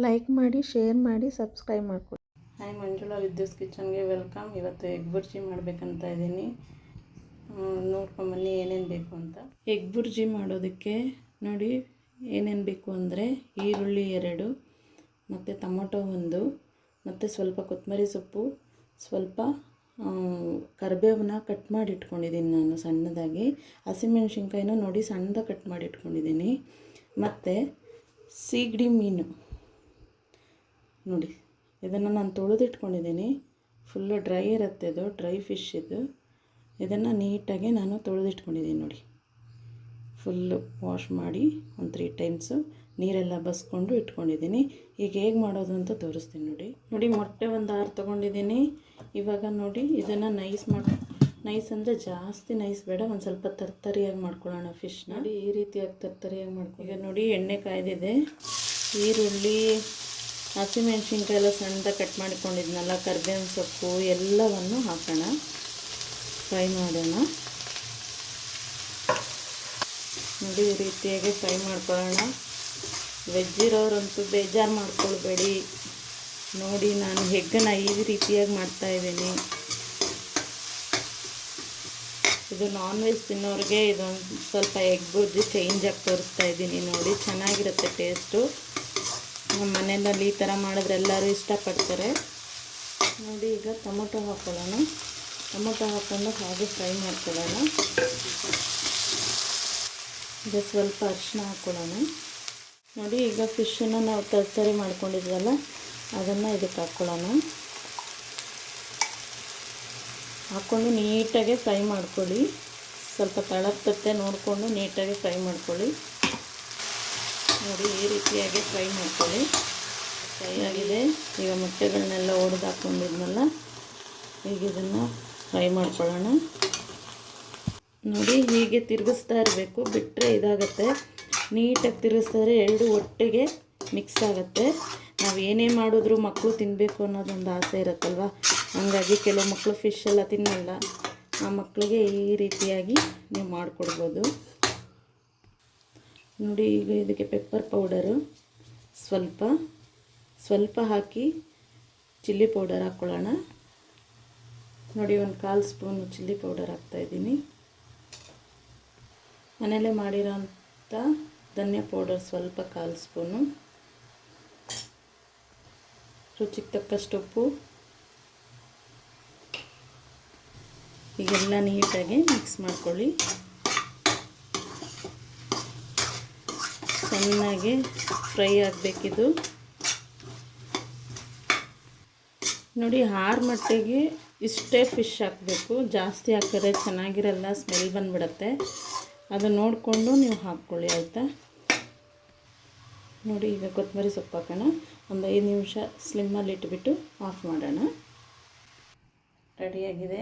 Like ಮಾಡಿ, share ಮಾಡಿ, subscribe ಮಾಡ್ಕೊಳ್ಳಿ. ಹಾಯ್, ಮಂಜುಳಾ ವಿದ್ಯುಸ್ ಕಿಚನ್ಗೆ ವೆಲ್ಕಮ್. ಇವತ್ತು ಎಗ್ ಬುರ್ಜಿ ಮಾಡಬೇಕಂತ ಇದ್ದೀನಿ. ನೋಡ್ಕೊಂಬನ್ನಿ ಏನೇನು ಬೇಕು ಅಂತ. ಎಗ್ ಬುರ್ಜಿ ಮಾಡೋದಕ್ಕೆ ನೋಡಿ ಏನೇನು ಬೇಕು ಅಂದರೆ ಈರುಳ್ಳಿ 2 ಮತ್ತು ಟೊಮೊಟೊ 1 ಮತ್ತು ಸ್ವಲ್ಪ ಕೊತ್ತಂಬರಿ ಸೊಪ್ಪು, ಸ್ವಲ್ಪ ಕರಿಬೇವನ್ನ ಕಟ್ ಮಾಡಿ ಇಟ್ಕೊಂಡಿದ್ದೀನಿ ನಾನು ಸಣ್ಣದಾಗಿ. ಹಸಿಮೆಣ್ಸಿನ್ಕಾಯಿನೂ ನೋಡಿ ಸಣ್ಣದಾಗಿ ಕಟ್ ಮಾಡಿ ಇಟ್ಕೊಂಡಿದ್ದೀನಿ. ಮತ್ತು ಸೀಗಡಿ ಮೀನು ನೋಡಿ, ಇದನ್ನು ನಾನು ತೊಳೆದಿಟ್ಕೊಂಡಿದ್ದೀನಿ. ಫುಲ್ಲು ಡ್ರೈ ಇರುತ್ತೆ, ಇದು ಡ್ರೈ ಫಿಶ್ ಇದು. ಇದನ್ನು ನೀಟಾಗಿ ನಾನು ತೊಳೆದಿಟ್ಕೊಂಡಿದ್ದೀನಿ ನೋಡಿ. ಫುಲ್ಲು ವಾಶ್ ಮಾಡಿ ಒಂದು 3 ಟೈಮ್ಸು ನೀರೆಲ್ಲ ಬಸ್ಕೊಂಡು ಇಟ್ಕೊಂಡಿದ್ದೀನಿ. ಈಗ ಹೇಗೆ ಮಾಡೋದು ಅಂತ ತೋರಿಸ್ತೀನಿ ನೋಡಿ. ಮೊಟ್ಟೆ ಒಂದು 6 ತೊಗೊಂಡಿದ್ದೀನಿ. ಇವಾಗ ನೋಡಿ ಇದನ್ನು ನೈಸ್ ಅಂದರೆ ಜಾಸ್ತಿ ನೈಸ್ ಬೇಡ, ಒಂದು ಸ್ವಲ್ಪ ತರ್ತರಿಯಾಗಿ ಮಾಡ್ಕೊಳ್ಳೋಣ ಫಿಶ್. ನೋಡಿ ಈ ರೀತಿಯಾಗಿ ತರ್ತರಿಯಾಗಿ ಮಾಡ್ಕೊಳ್ಳಿ. ಈಗ ನೋಡಿ ಎಣ್ಣೆ ಕಾಯ್ದಿದೆ. ಈರುಳ್ಳಿ, ಹಸಿಮೆಣ್ಸಿನ್ಕಾಯಿ ಎಲ್ಲ ಸಣ್ಣದಾಗಿ ಕಟ್ ಮಾಡಿಕೊಂಡಿದ್ನಲ್ಲ, ಕರಿಬೇವಿನ ಸೊಪ್ಪು ಎಲ್ಲವನ್ನು ಹಾಕೋಣ, ಫ್ರೈ ಮಾಡೋಣ. ನೋಡಿ ಈ ರೀತಿಯಾಗಿ ಫ್ರೈ ಮಾಡ್ಕೊಳ್ಳೋಣ. ವೆಜ್ ಇರೋರಂತೂ ಬೇಜಾರು ಮಾಡ್ಕೊಳ್ಬೇಡಿ. ನೋಡಿ ನಾನು ಎಗ್ಗನ್ನು ಈ ರೀತಿಯಾಗಿ ಮಾಡ್ತಾಯಿದ್ದೀನಿ. ಇದು ನಾನ್ ವೆಜ್ ತಿನ್ನೋರಿಗೆ ಇದೊಂದು ಸ್ವಲ್ಪ ಎಗ್ ಬುರ್ಜಿ ಚೇಂಜಾಗಿ ತೋರಿಸ್ತಾ ಇದ್ದೀನಿ. ನೋಡಿ ಚೆನ್ನಾಗಿರುತ್ತೆ ಟೇಸ್ಟು. ನಮ್ಮ ಮನೆಯಲ್ಲಿ ಈ ಥರ ಮಾಡಿದ್ರೆ ಎಲ್ಲರೂ ಇಷ್ಟಪಡ್ತಾರೆ. ನೋಡಿ ಈಗ ಟೊಮೊಟೊ ಹಾಕ್ಕೊಳ್ಳೋಣ. ಟೊಮೊಟೊ ಹಾಕ್ಕೊಂಡು ಹಾಗೆ ಫ್ರೈ ಮಾಡ್ಕೊಳ್ಳೋಣ. ಈಗ ಸ್ವಲ್ಪ ಅರಿಶಿನ ಹಾಕ್ಕೊಳ್ಳೋಣ. ನೋಡಿ ಈಗ ಫಿಶನ್ನು ನಾವು ತರ್ತರಿ ಮಾಡ್ಕೊಂಡಿದ್ವಲ್ಲ ಅದನ್ನು ಇದಕ್ಕೆ ಹಾಕ್ಕೊಳ್ಳೋಣ. ಹಾಕ್ಕೊಂಡು ನೀಟಾಗಿ ಫ್ರೈ ಮಾಡ್ಕೊಳ್ಳಿ. ಸ್ವಲ್ಪ ತಳತ್ತತ್ತೆ ನೋಡಿಕೊಂಡು ನೀಟಾಗಿ ಫ್ರೈ ಮಾಡ್ಕೊಳ್ಳಿ. ನೋಡಿ ಈ ರೀತಿಯಾಗಿ ಫ್ರೈ ಮಾಡ್ಕೊಳ್ಳಿ. ಫ್ರೈ ಆಗಿದೆ. ಈಗ ಮೊಟ್ಟೆಗಳನ್ನೆಲ್ಲ ಒಡೆದು ಹಾಕ್ಕೊಂಡಿದ್ನಲ್ಲ, ಈಗ ಇದನ್ನು ಫ್ರೈ ಮಾಡ್ಕೊಳ್ಳೋಣ. ನೋಡಿ ಹೀಗೆ ತಿರುಗಿಸ್ತಾ ಇರಬೇಕು, ಬಿಟ್ಟರೆ ಇದಾಗುತ್ತೆ. ನೀಟಾಗಿ ತಿರುಗಿಸಿದ್ರೆ 2 ಒಟ್ಟಿಗೆ ಮಿಕ್ಸ್ ಆಗುತ್ತೆ. ನಾವು ಏನೇ ಮಾಡಿದ್ರೂ ಮಕ್ಕಳು ತಿನ್ನಬೇಕು ಅನ್ನೋದೊಂದು ಆಸೆ ಇರುತ್ತಲ್ವ, ಹಾಗಾಗಿ ಕೆಲವು ಮಕ್ಕಳು ಫಿಶ್ ಎಲ್ಲ ತಿನ್ನಲ್ಲ. ಆ ಮಕ್ಕಳಿಗೆ ಈ ರೀತಿಯಾಗಿ ನೀವು ಮಾಡಿಕೊಡ್ಬೋದು. ನೋಡಿ ಈಗ ಇದಕ್ಕೆ ಪೆಪ್ಪರ್ ಪೌಡರು ಸ್ವಲ್ಪ ಹಾಕಿ ಚಿಲ್ಲಿ ಪೌಡರ್ ಹಾಕ್ಕೊಳ್ಳೋಣ. ನೋಡಿ ಒಂದು 1/4 ಸ್ಪೂನು ಚಿಲ್ಲಿ ಪೌಡರ್ ಹಾಕ್ತಾಯಿದ್ದೀನಿ. ಮನೆಯಲ್ಲೇ ಮಾಡಿರೋಂಥ ಧನಿಯಾ ಪೌಡರ್ ಸ್ವಲ್ಪ 1/4 ಸ್ಪೂನು. ರುಚಿಗೆ ತಕ್ಕಷ್ಟು ಉಪ್ಪು. ಈಗೆಲ್ಲ ನೀಟಾಗಿ ಮಿಕ್ಸ್ ಮಾಡ್ಕೊಳ್ಳಿ. ಚೆನ್ನಾಗಿ ಫ್ರೈ ಆಗಬೇಕಿದು. ನೋಡಿ 6 ಮಟ್ಟಿಗೆ ಇಷ್ಟೇ ಫಿಶ್ ಹಾಕಬೇಕು, ಜಾಸ್ತಿ ಹಾಕಿದ್ರೆ ಚೆನ್ನಾಗಿರಲ್ಲ, ಸ್ಮೆಲ್ ಬಂದುಬಿಡತ್ತೆ. ಅದು ನೋಡಿಕೊಂಡು ನೀವು ಹಾಕ್ಕೊಳ್ಳಿ, ಆಯಿತಾ. ನೋಡಿ ಈಗ ಕೊತ್ತಂಬರಿ ಸೊಪ್ಪು ಹಾಕೋಣ. ಒಂದು 5 ನಿಮಿಷ ಸ್ಲಿಮ್ಮಲ್ಲಿ ಇಟ್ಬಿಟ್ಟು ಆಫ್ ಮಾಡೋಣ. ರೆಡಿಯಾಗಿದೆ.